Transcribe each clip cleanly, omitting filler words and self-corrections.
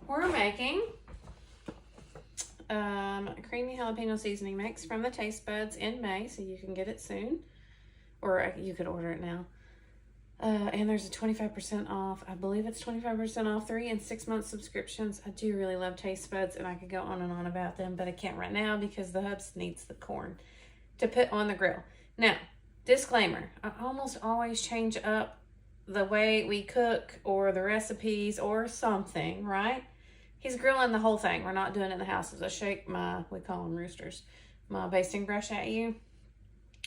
We're making creamy jalapeno seasoning mix from the Taste Buds in May, so you can get it soon, or you could order it now. And there's a 25% off. I believe it's 25% off 3 and 6 month subscriptions. I do really love Taste Buds, and I could go on and on about them, but I can't right now because the hubs needs the corn to put on the grill. Now, disclaimer, I almost always change up the way we cook or the recipes or something, right? He's grilling the whole thing. We're not doing it in the house. As I shake my, we call them roosters, my basting brush at you,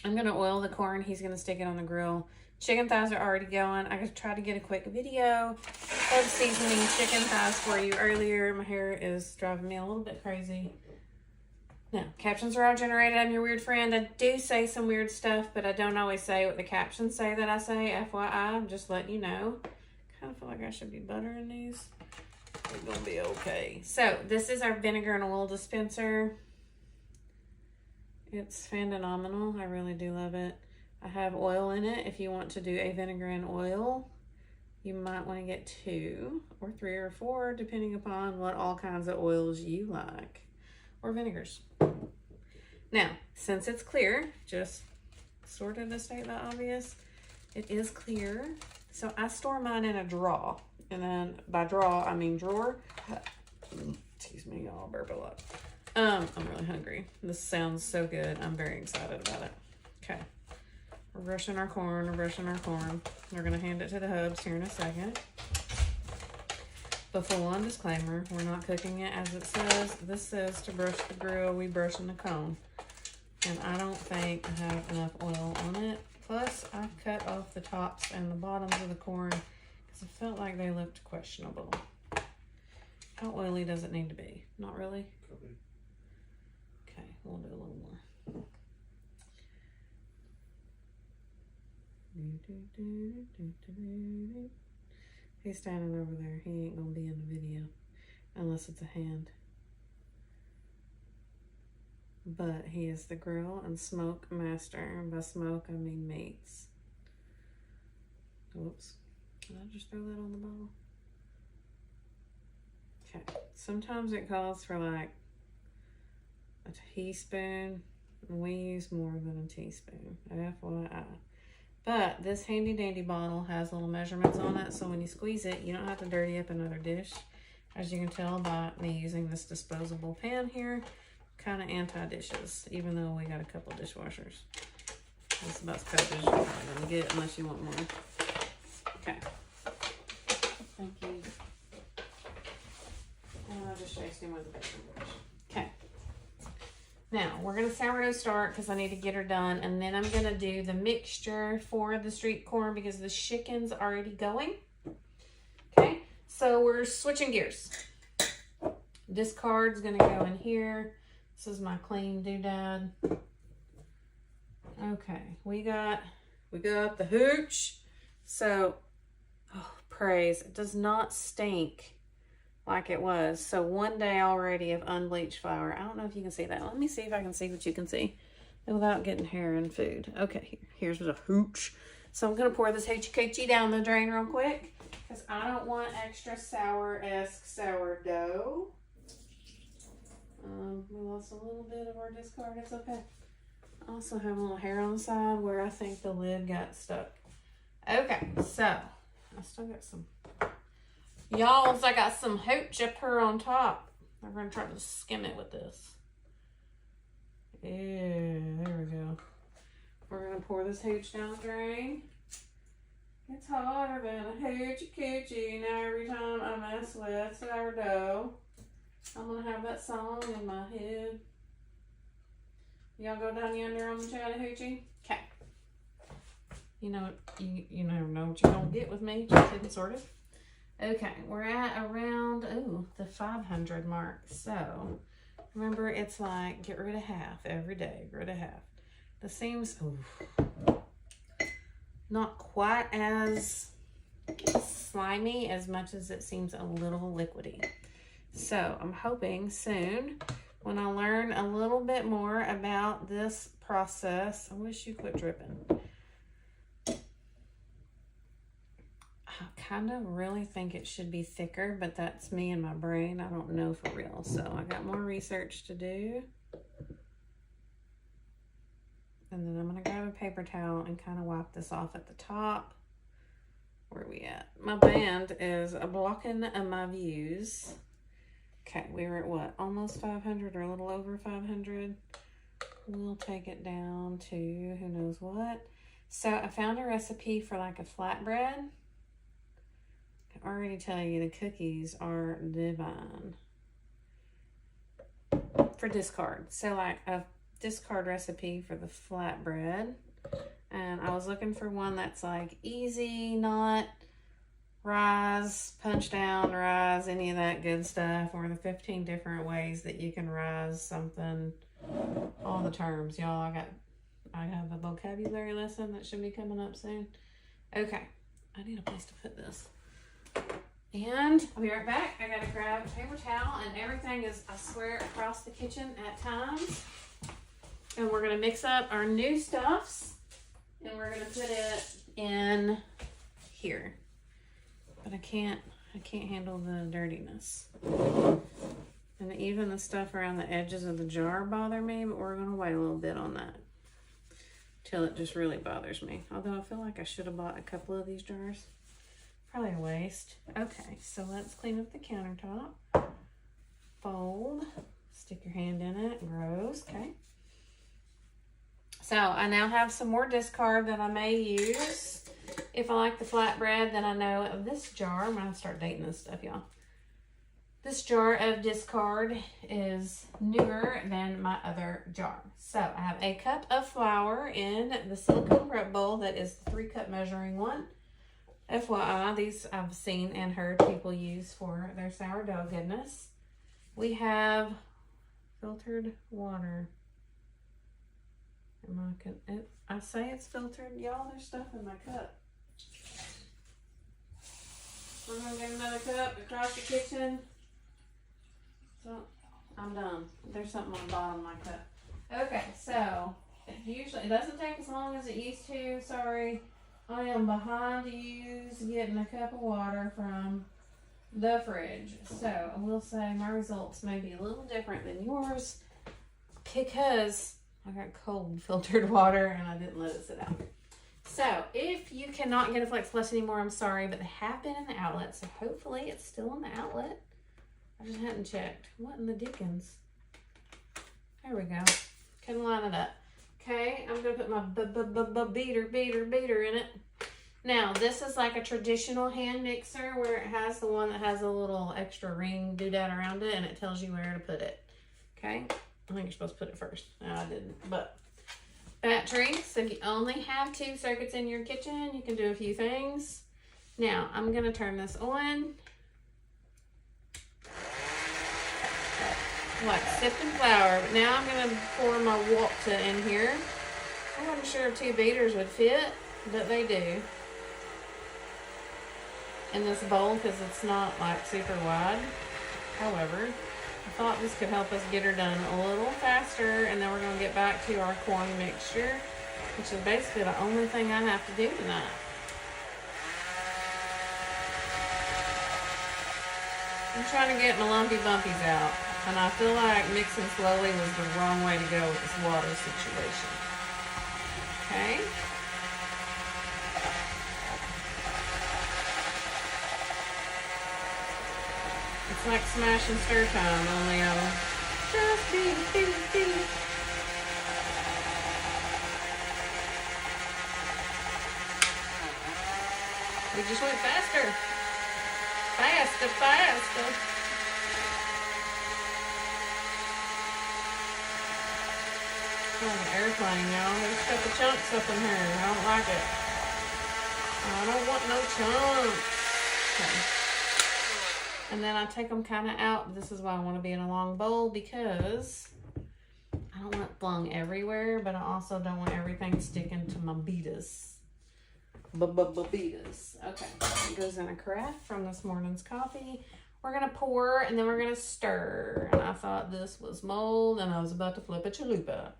I'm going to oil the corn. He's going to stick it on the grill. Chicken thighs are already going. I tried to get a quick video of seasoning chicken thighs for you earlier. My hair is driving me a little bit crazy. Now, captions are all generated. I'm your weird friend. I do say some weird stuff, but I don't always say what the captions say that I say. FYI, I'm just letting you know. Kind of feel like I should be buttering these. It's gonna be okay. So, this is our vinegar and oil dispenser. It's phenomenal. I really do love it. I have oil in it. If you want to do a vinegar and oil, you might want to get 2 or 3 or 4, depending upon what all kinds of oils you like, or vinegars. Now, since it's clear, just sort of to state the obvious, it is clear. So I store mine in a drawer. And then by drawer, I mean drawer. Excuse me, y'all, burp a lot. I'm really hungry. This sounds so good. I'm very excited about it. Okay. We're brushing our corn. We're brushing our corn. We're going to hand it to the hubs here in a second. But full-on disclaimer, we're not cooking it as it says. This says to brush the grill, we brush in the cone. And I don't think I have enough oil on it. Plus, I cut off the tops and the bottoms of the corn because I felt like they looked questionable. How oily does it need to be? Not really? Okay, we'll do a little more. He's standing over there. He ain't gonna be in the video unless it's a hand. But he is the grill and smoke master. And by smoke, I mean meats. Oops. Did I just throw that on the bottle? Okay. Sometimes it calls for like a teaspoon. And we use more than a teaspoon. FYI. But this handy dandy bottle has little measurements on it, so when you squeeze it, you don't have to dirty up another dish. As you can tell by me using this disposable pan here, kind of anti-dishes, even though we got a couple dishwashers. That's about as coverage you're probably gonna get unless you want more. Okay. Thank you. And I'll just chase him with a basting brush. Okay. Now, we're going to sourdough start because I need to get her done. And then I'm going to do the mixture for the street corn because the chicken's already going. Okay, so we're switching gears. This card's going to go in here. This is my clean doodad. Okay, we got the hooch. So, oh, praise. It does not stink like it was. So 1 day already of unbleached flour. I don't know if you can see that. Let me see if I can see what you can see without getting hair and food. Okay, here's the hooch. So I'm going to pour this hoochie coochie down the drain real quick because I don't want extra sour-esque sourdough. We lost a little bit of our discard. It's okay. I also have a little hair on the side where I think the lid got stuck. Okay, so I still got some. Y'all, I got some hooch up here on top. I'm going to try to skim it with this. Yeah, there we go. We're going to pour this hooch down the drain. It's hotter than a hoochie coochie. Now every time I mess with sourdough, I'm going to have that song in my head. Y'all go down yonder on the Chattahoochee? Okay. You know, you never know what you're going to get with me. Just kidding, sort of. Okay, we're at around, the 500 mark. So, remember, it's like, get rid of half every day. Get rid of half. This seems, not quite as slimy as much as it seems a little liquidy. So, I'm hoping soon, when I learn a little bit more about this process, I wish you quit dripping. I kind of really think it should be thicker, but that's me and my brain. I don't know for real. So I got more research to do. And then I'm going to grab a paper towel and kind of wipe this off at the top. Where are we at? My band is blocking my views. Okay, we were at what? Almost 500 or a little over 500. We'll take it down to who knows what. So I found a recipe for like a flatbread. I can already tell you the cookies are divine. For discard. So like a discard recipe for the flatbread. And I was looking for one that's like easy, not rise, punch down, rise, any of that good stuff, or the 15 different ways that you can rise something. All the terms, y'all. I have a vocabulary lesson that should be coming up soon. Okay, I need a place to put this. And I'll be right back. I gotta grab a paper towel, and everything is, I swear, across the kitchen at times. And we're gonna mix up our new stuffs, and we're gonna put it in here. But I can't handle the dirtiness. And even the stuff around the edges of the jar bother me, but we're gonna wait a little bit on that till it just really bothers me. Although I feel like I should have bought a couple of these jars. Probably a waste. Okay, so let's clean up the countertop. Fold, stick your hand in it, gross, okay. So I now have some more discard that I may use. If I like the flatbread, then I know of this jar. I'm gonna start dating this stuff, y'all. This jar of discard is newer than my other jar. So I have a cup of flour in the silicone prep bowl that is the 3-cup measuring one. FYI, these I've seen and heard people use for their sourdough goodness. We have filtered water. I say it's filtered, y'all. There's stuff in my cup. We're gonna get another cup across the kitchen. So I'm done. There's something on the bottom of my cup. Okay, so it doesn't take as long as it used to. Sorry, I am behind getting a cup of water from the fridge. So I will say my results may be a little different than yours because I got cold filtered water and I didn't let it sit out. So if you cannot get a Flex Plus anymore, I'm sorry, but they have been in the outlet. So hopefully it's still in the outlet. I just hadn't checked. What in the dickens? There we go. Couldn't line it up. Okay, I'm going to put my beater in it. Now, this is like a traditional hand mixer where it has the one that has a little extra ring doodad around it and it tells you where to put it. Okay, I think you're supposed to put it first. No, I didn't, but battery. So if you only have 2 circuits in your kitchen, you can do a few things. Now, I'm going to turn this on. Like sipping flour, but now I'm going to pour my Walta in here. I wasn't sure 2 beaters would fit, but they do. In this bowl because it's not like super wide. However, I thought this could help us get her done a little faster, and then we're going to get back to our corn mixture, which is basically the only thing I have to do tonight. I'm trying to get my lumpy bumpies out. And I feel like mixing slowly was the wrong way to go with this water situation. Okay. It's like smash and stir time, only just beat. We just went faster. Faster. Like an airplane, y'all. There's a couple chunks up in here. I don't like it. I don't want no chunks. Okay. And then I take them kind of out. This is why I want to be in a long bowl because I don't want it flung everywhere, but I also don't want everything sticking to my beatas. Beatas. Okay. It goes in a carafe from this morning's coffee. We're going to pour and then we're going to stir. And I thought this was mold and I was about to flip a chalupa.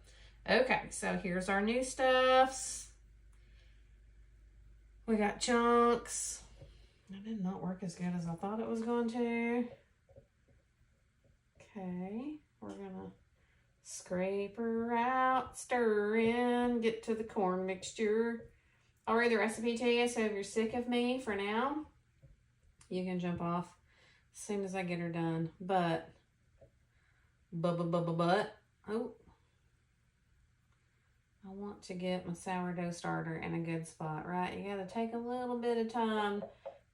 Okay, so here's our new stuffs. We got chunks. That did not work as good as I thought it was going to. Okay, we're gonna scrape her out, stir in, get to the corn mixture. I'll read the recipe to you, so if you're sick of me for now, you can jump off as soon as I get her done. But, oh, I want to get my sourdough starter in a good spot, right? You gotta take a little bit of time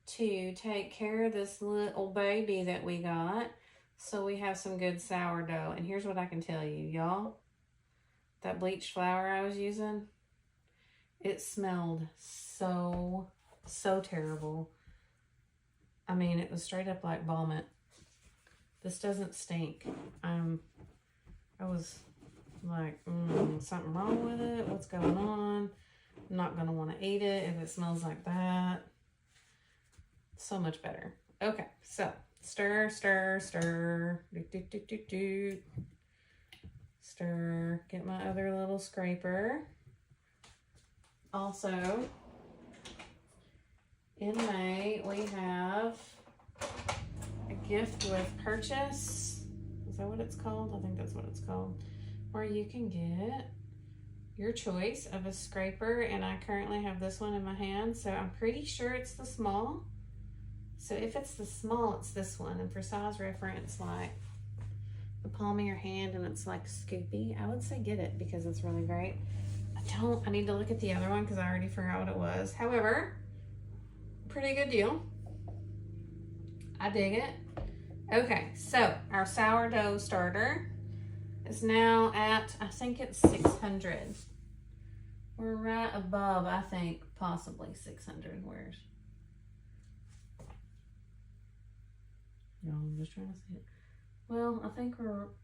to take care of this little baby that we got, so we have some good sourdough. And here's what I can tell you, y'all. That bleached flour I was using, it smelled so terrible. I mean, it was straight up like vomit. This doesn't stink. I was like, something wrong with it? What's going on? I'm not gonna want to eat it if it smells like that. So much better. Okay, so stir, stir, stir. Stir. Get my other little scraper. Also, in May, we have a gift with purchase. Is that what it's called? I think that's what it's called. Where you can get your choice of a scraper, and I currently have this one in my hand, so I'm pretty sure it's the small. So if it's the small, it's this one. And for size reference, like the palm of your hand, and it's like scoopy, I would say get it because it's really great. I need to look at the other one because I already forgot what it was. However, pretty good deal. I dig it. Okay, so our sourdough starter is now at, I think it's 600. We're right above, I think, possibly 600. Where's? No, I'm just trying to see it. Well, I think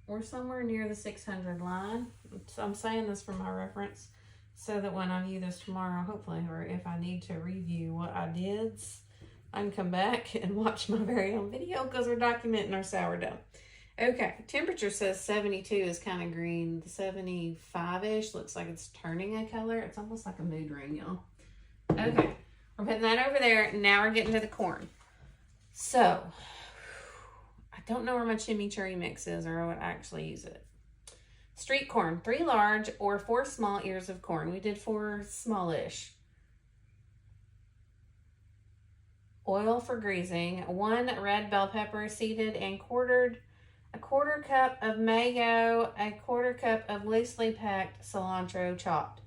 we're somewhere near the 600 line. So I'm saying this for my reference, so that when I view this tomorrow, hopefully, or if I need to review what I did, I can come back and watch my very own video because we're documenting our sourdough. Okay, temperature says 72 is kind of green. The 75-ish looks like it's turning a color. It's almost like a mood ring, y'all. Okay, we're putting that over there. Now we're getting to the corn. So, I don't know where my chimichurri mix is or I would actually use it. Street corn, 3 large or 4 small ears of corn. We did 4 smallish. Oil for greasing, 1 red bell pepper seeded and quartered, a 1/4 cup of mayo, a 1/4 cup of loosely packed cilantro chopped,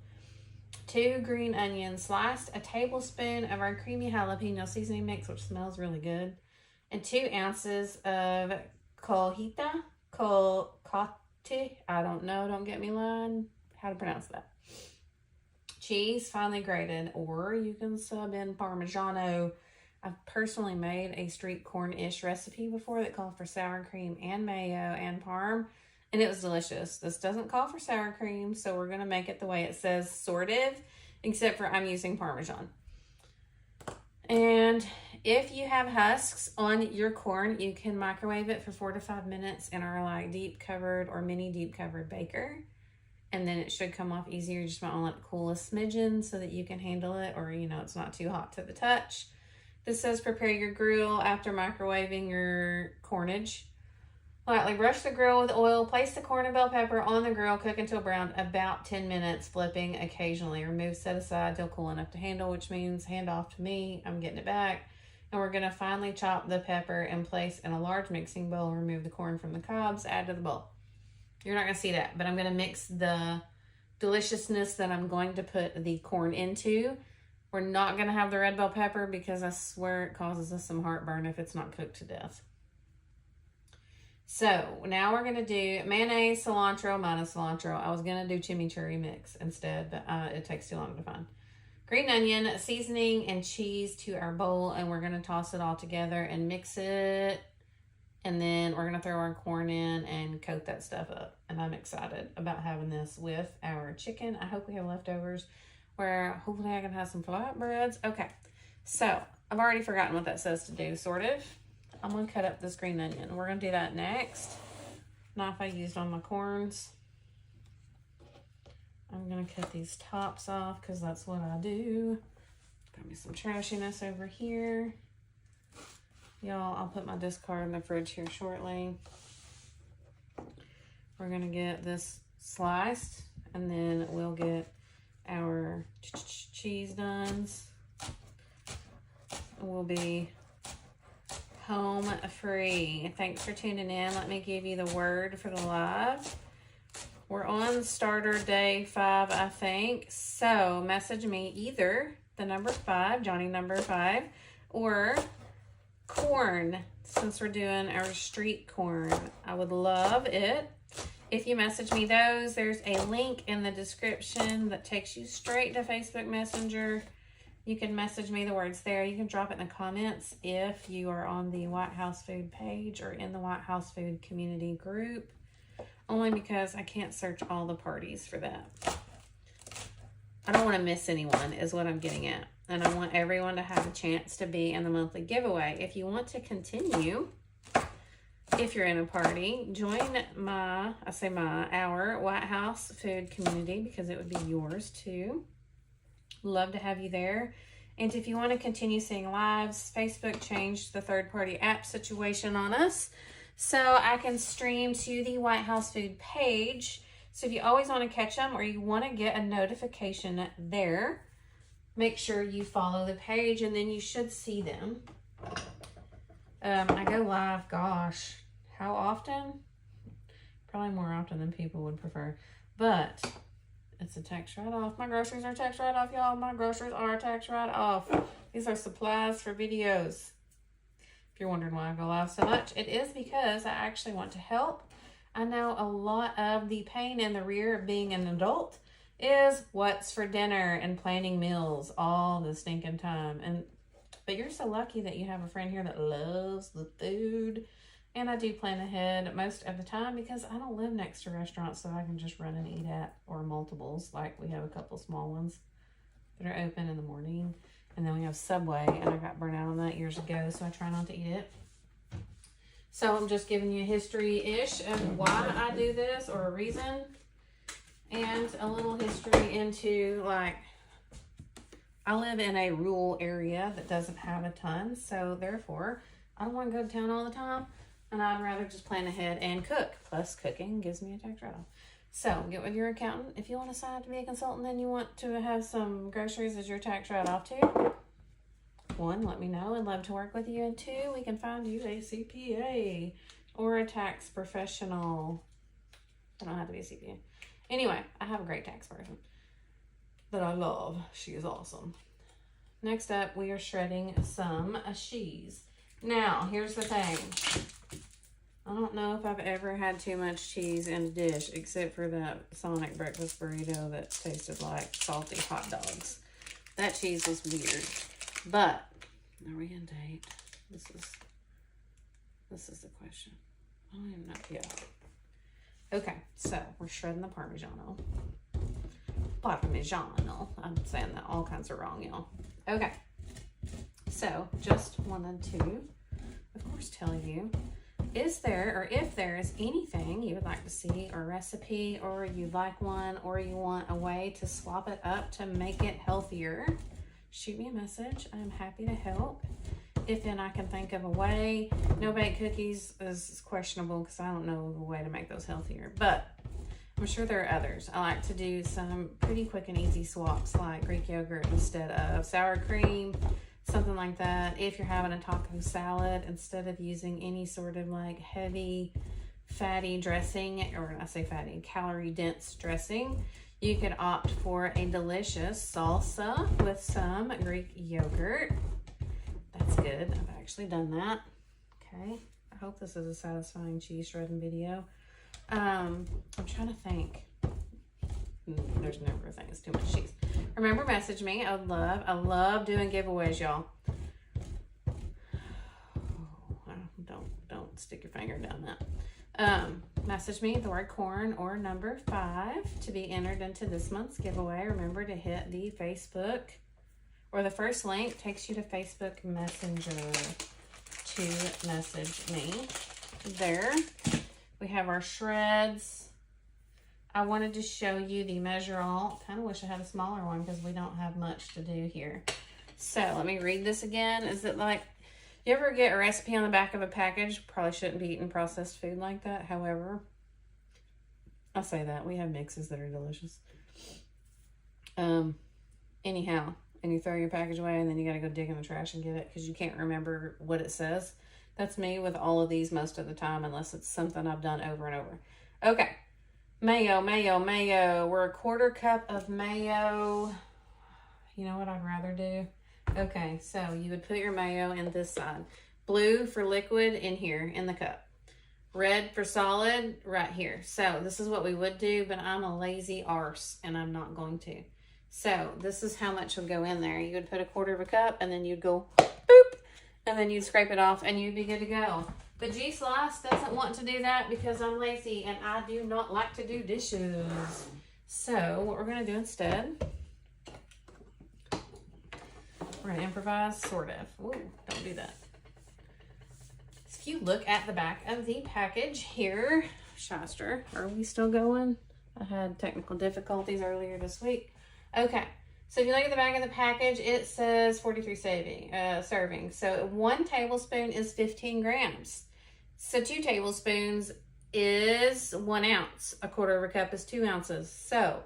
2 green onions sliced, a tablespoon of our creamy jalapeno seasoning mix, which smells really good, and 2 ounces of cojita, I don't know, don't get me lying how to pronounce that. Cheese, finely grated, or you can sub in Parmigiano. I've personally made a street corn-ish recipe before that called for sour cream and mayo and parm, and it was delicious. This doesn't call for sour cream, so we're going to make it the way it says, sort of, except for I'm using Parmesan. And if you have husks on your corn, you can microwave it for 4 to 5 minutes in our like deep covered or mini deep covered baker. And then it should come off easier. You just might want to let it cool a smidgen so that you can handle it, or, you know, it's not too hot to the touch. This says prepare your grill after microwaving your cornage. Lightly brush the grill with oil. Place the corn and bell pepper on the grill. Cook until brown, about 10 minutes, flipping occasionally. Remove, set aside till cool enough to handle, which means hand off to me. I'm getting it back. And we're going to finely chop the pepper and place in a large mixing bowl. Remove the corn from the cobs. Add to the bowl. You're not going to see that, but I'm going to mix the deliciousness that I'm going to put the corn into. We're not going to have the red bell pepper because I swear it causes us some heartburn if it's not cooked to death. So now we're going to do mayonnaise, cilantro, minus cilantro. I was going to do chimichurri mix instead, but it takes too long to find. Green onion, seasoning, and cheese to our bowl, and we're going to toss it all together and mix it. And then we're going to throw our corn in and coat that stuff up. And I'm excited about having this with our chicken. I hope we have leftovers where hopefully I can have some flatbreads. Okay, so I've already forgotten what that says to do, sort of. I'm going to cut up this green onion. We're going to do that next. Knife I used on my corns. I'm going to cut these tops off because that's what I do. Got me some trashiness over here. Y'all, I'll put my discard in the fridge here shortly. We're going to get this sliced, and then we'll get our cheese dones. We'll be home free. Thanks for tuning in. Let me give you the word for the live. We're on starter day 5, I think. So message me either the number 5, Johnny number 5, or corn, since we're doing our street corn. I would love it if you message me those. There's a link in the description that takes you straight to Facebook Messenger. You can message me the words there. You can drop it in the comments if you are on the White House Food page or in the White House Food community group, only because I can't search all the parties for that. I don't want to miss anyone is what I'm getting at. And I want everyone to have a chance to be in the monthly giveaway. If you want to continue, if you're in a party, join our White House Food community, because it would be yours too. Love to have you there. And if you want to continue seeing lives, Facebook changed the third-party app situation on us, so I can stream to the White House Food page. So if you always want to catch them, or you want to get a notification there, make sure you follow the page, and then you should see them. I go live, gosh, how often? Probably more often than people would prefer, but it's a tax write-off. My groceries are tax write-off, y'all. My groceries are tax write-off. These are supplies for videos. If you're wondering why I go live so much, it is because I actually want to help. I know a lot of the pain in the rear of being an adult is what's for dinner and planning meals all the stinking time. But you're so lucky that you have a friend here that loves the food. And I do plan ahead most of the time because I don't live next to restaurants that I can just run and eat at, or multiples. Like, we have a couple small ones that are open in the morning. And then we have Subway, and I got burnt out on that years ago, so I try not to eat it. So I'm just giving you a history-ish of why I do this, or a reason. And a little history into, like, I live in a rural area that doesn't have a ton. So therefore, I don't want to go to town all the time. And I'd rather just plan ahead and cook. Plus, cooking gives me a tax write-off. So, get with your accountant. If you want to sign up to be a consultant, then you want to have some groceries as your tax write-off too. 1, let me know. I'd love to work with you. And 2, we can find you a CPA or a tax professional. I don't have to be a CPA. Anyway, I have a great tax person that I love. She is awesome. Next up, we are shredding some cheese. Now, here's the thing. I don't know if I've ever had too much cheese in a dish, except for that Sonic breakfast burrito that tasted like salty hot dogs. That cheese was weird. But, are we in date? This is the question. I don't even know. Yeah. Okay, so we're shredding the Parmigiano. Parmigiano. I'm saying that all kinds of wrong, y'all. Okay. So, just wanted to, of course, tell you, is there, or if there is anything you would like to see, or recipe, or you'd like one, or you want a way to swap it up to make it healthier, shoot me a message. I'm happy to help. If then I can think of a way. No-bake cookies is questionable because I don't know of a way to make those healthier, but I'm sure there are others. I like to do some pretty quick and easy swaps, like Greek yogurt instead of sour cream, something like that. If you're having a taco salad, instead of using any sort of like heavy, fatty dressing, or I say fatty, calorie dense dressing, you could opt for a delicious salsa with some Greek yogurt. That's good. I've actually done that. Okay. I hope this is a satisfying cheese shredding video. I'm trying to think. There's never a thing. It's too much cheese. Remember, message me. I love doing giveaways, y'all. Don't stick your finger down that. Message me the word corn or number 5 to be entered into this month's giveaway. Remember to hit the Facebook, or the first link takes you to Facebook Messenger to message me there. We have our shreds. I wanted to show you the Measure All. Kind of wish I had a smaller one because we don't have much to do here. So let me read this again. Is it like You ever get a recipe on the back of a package? Probably shouldn't be eating processed food like that. However, I'll say that. We have mixes that are delicious. Anyhow, and you throw your package away and then you got to go dig in the trash and get it because you can't remember what it says. That's me with all of these most of the time, unless it's something I've done over and over. Okay. Mayo. We're 1/4 cup of mayo. You know what I'd rather do? Okay, so you would put your mayo in this side. Blue for liquid in here in the cup. Red for solid right here. So this is what we would do, but I'm a lazy arse and I'm not going to. So this is how much would go in there. You would put 1/4 cup and then you'd go boop, and then you'd scrape it off and you'd be good to go. But G-Slice doesn't want to do that because I'm lazy and I do not like to do dishes. So what we're going to do instead, we're going to improvise, sort of. Ooh, don't do that. So if you look at the back of the package here, Shyster, are we still going? I had technical difficulties earlier this week. Okay, so if you look at the back of the package, it says 43 servings. So 1 tablespoon is 15 grams. So 2 tablespoons is 1 ounce. 1/4 cup is 2 ounces. So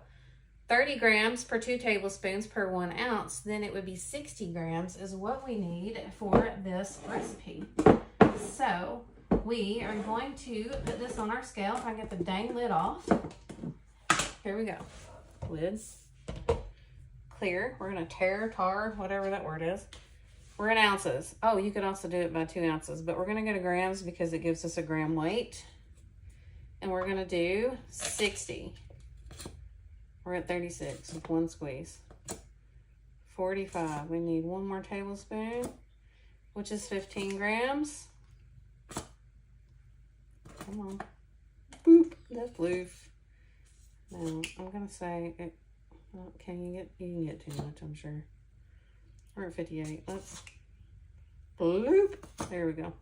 30 grams per 2 tablespoons per 1 ounce, then it would be 60 grams is what we need for this recipe. So we are going to put this on our scale. If I get the dang lid off. Here we go. Lids. Clear. We're going to tar, whatever that word is. We're in ounces. Oh, you could also do it by 2 ounces, but we're going to go to grams because it gives us a gram weight. And we're going to do 60. We're at 36 with 1 squeeze. 45. We need 1 more tablespoon, which is 15 grams. Come on. Boop. That bloof. Now, I'm going to say, you can get too much, I'm sure. We're at 58. Let's bloop. There we go.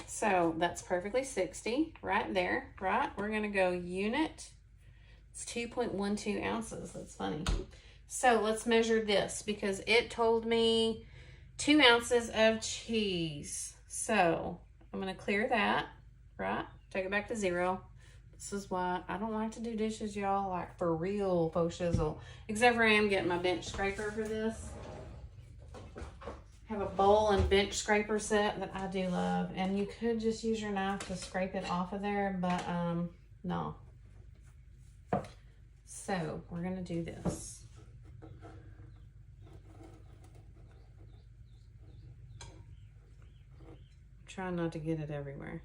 So that's perfectly 60 right there, right? We're going to go unit. It's 2.12 ounces. That's funny. So let's measure this because it told me 2 ounces of cheese. So I'm going to clear that, right? Take it back to 0. This is why I don't like to do dishes, y'all, like for real, faux shizzle. Except for I am getting my bench scraper for this. I have a bowl and bench scraper set that I do love. And you could just use your knife to scrape it off of there, but no. So we're going to do this. Try not to get it everywhere.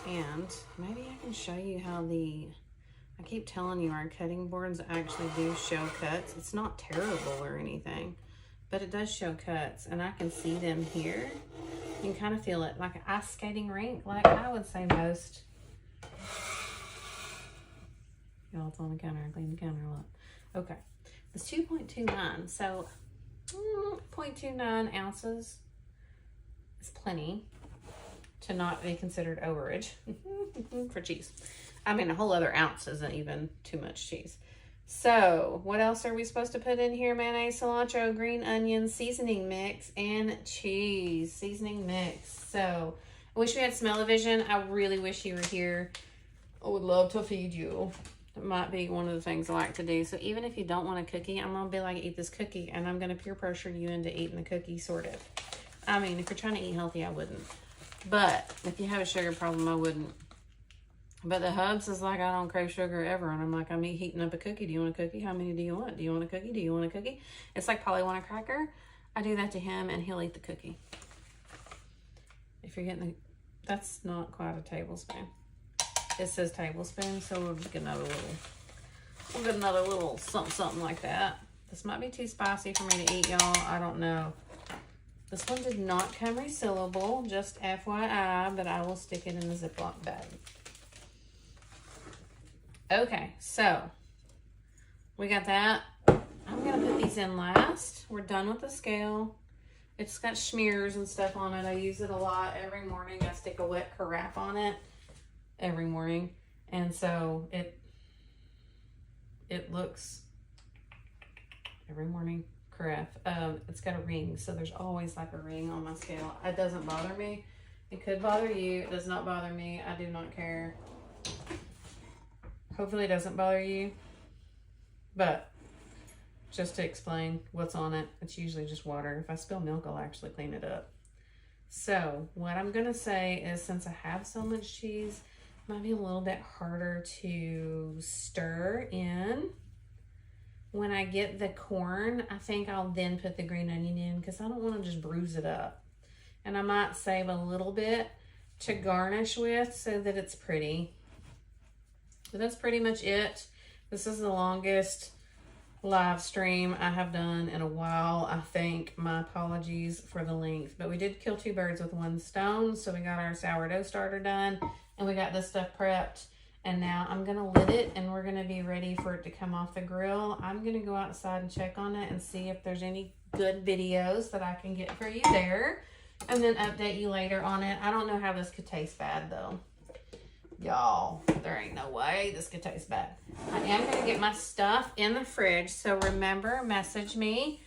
And maybe I can show you how I keep telling you our cutting boards actually do show cuts. It's not terrible or anything, but it does show cuts and I can see them here. You can kind of feel it like an ice skating rink, like I would say most. Y'all, it's on the counter. I clean the counter a lot. Okay. It's 2.29, so 0.29 ounces is plenty to not be considered overage for cheese. I mean, a whole other ounce isn't even too much cheese. So what else are we supposed to put in here? Mayonnaise, cilantro, green onion, seasoning mix, and cheese. Seasoning mix. So I wish we had smell-o-vision. I really wish you were here. I would love to feed you. It might be one of the things I like to do. So even if you don't want a cookie, I'm going to be like, eat this cookie. And I'm going to peer pressure you into eating the cookie, sort of. I mean, if you're trying to eat healthy, I wouldn't. But if you have a sugar problem, I wouldn't. But the Hubs is like, I don't crave sugar ever. And I'm like, I'm heating up a cookie. Do you want a cookie? How many do you want? Do you want a cookie? Do you want a cookie? It's like Polly want a cracker. I do that to him and he'll eat the cookie. If you're getting that's not quite a tablespoon. It says tablespoon, so we'll just get another little something like that. This might be too spicy for me to eat, y'all. I don't know. This one did not come resealable, just FYI, but I will stick it in the Ziploc bag. Okay, so we got that. I'm going to put these in last. We're done with the scale. It's got smears and stuff on it. I use it a lot every morning. I stick a wet carafe on it every morning. And so it looks every morning carafe. It's got a ring, so there's always like a ring on my scale. It doesn't bother me. It could bother you. It does not bother me. I do not care. Hopefully it doesn't bother you. But just to explain what's on it, it's usually just water. If I spill milk, I'll actually clean it up. So what I'm gonna say is, since I have so much cheese, it might be a little bit harder to stir in. When I get the corn, I think I'll then put the green onion in, because I don't want to just bruise it up. And I might save a little bit to garnish with so that it's pretty. But that's pretty much it. This is the longest live stream I have done in a while, I think. My apologies for the length, but we did kill 2 birds with 1 stone. So we got our sourdough starter done, and we got this stuff prepped, and now I'm gonna lid it, and we're gonna be ready for it to come off the grill. I'm gonna go outside and check on it and see if there's any good videos that I can get for you there, and then update you later on it. I don't know how this could taste bad though. Y'all, there ain't no way this could taste bad. I am going to get my stuff in the fridge. So remember, message me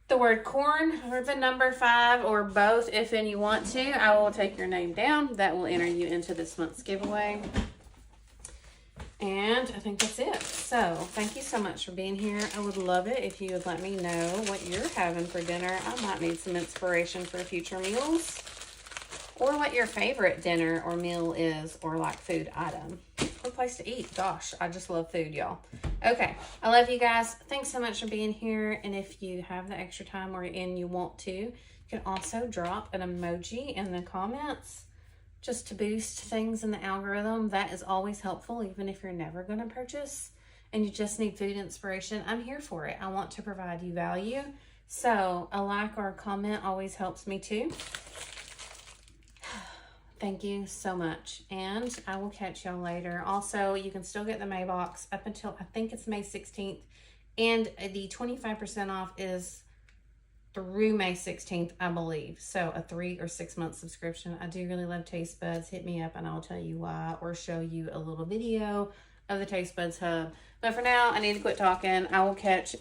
the word corn or the number 5 or both if any you want to. I will take your name down. That will enter you into this month's giveaway. And I think that's it. So thank you so much for being here. I would love it if you would let me know what you're having for dinner. I might need some inspiration for future meals. Or what your favorite dinner or meal is, or like food item. Or place to eat. Gosh, I just love food, y'all. Okay, I love you guys. Thanks so much for being here. And if you have the extra time and you want to, you can also drop an emoji in the comments just to boost things in the algorithm. That is always helpful, even if you're never going to purchase and you just need food inspiration. I'm here for it. I want to provide you value. So a like or a comment always helps me too. Thank you so much, and I will catch y'all later. Also, you can still get the May box up until, I think it's May 16th, and the 25% off is through May 16th, I believe. So a 3 or 6 month subscription. I do really love Taste Buds. Hit me up and I'll tell you why, or show you a little video of the Taste Buds hub. But for now, I need to quit talking. I will catch you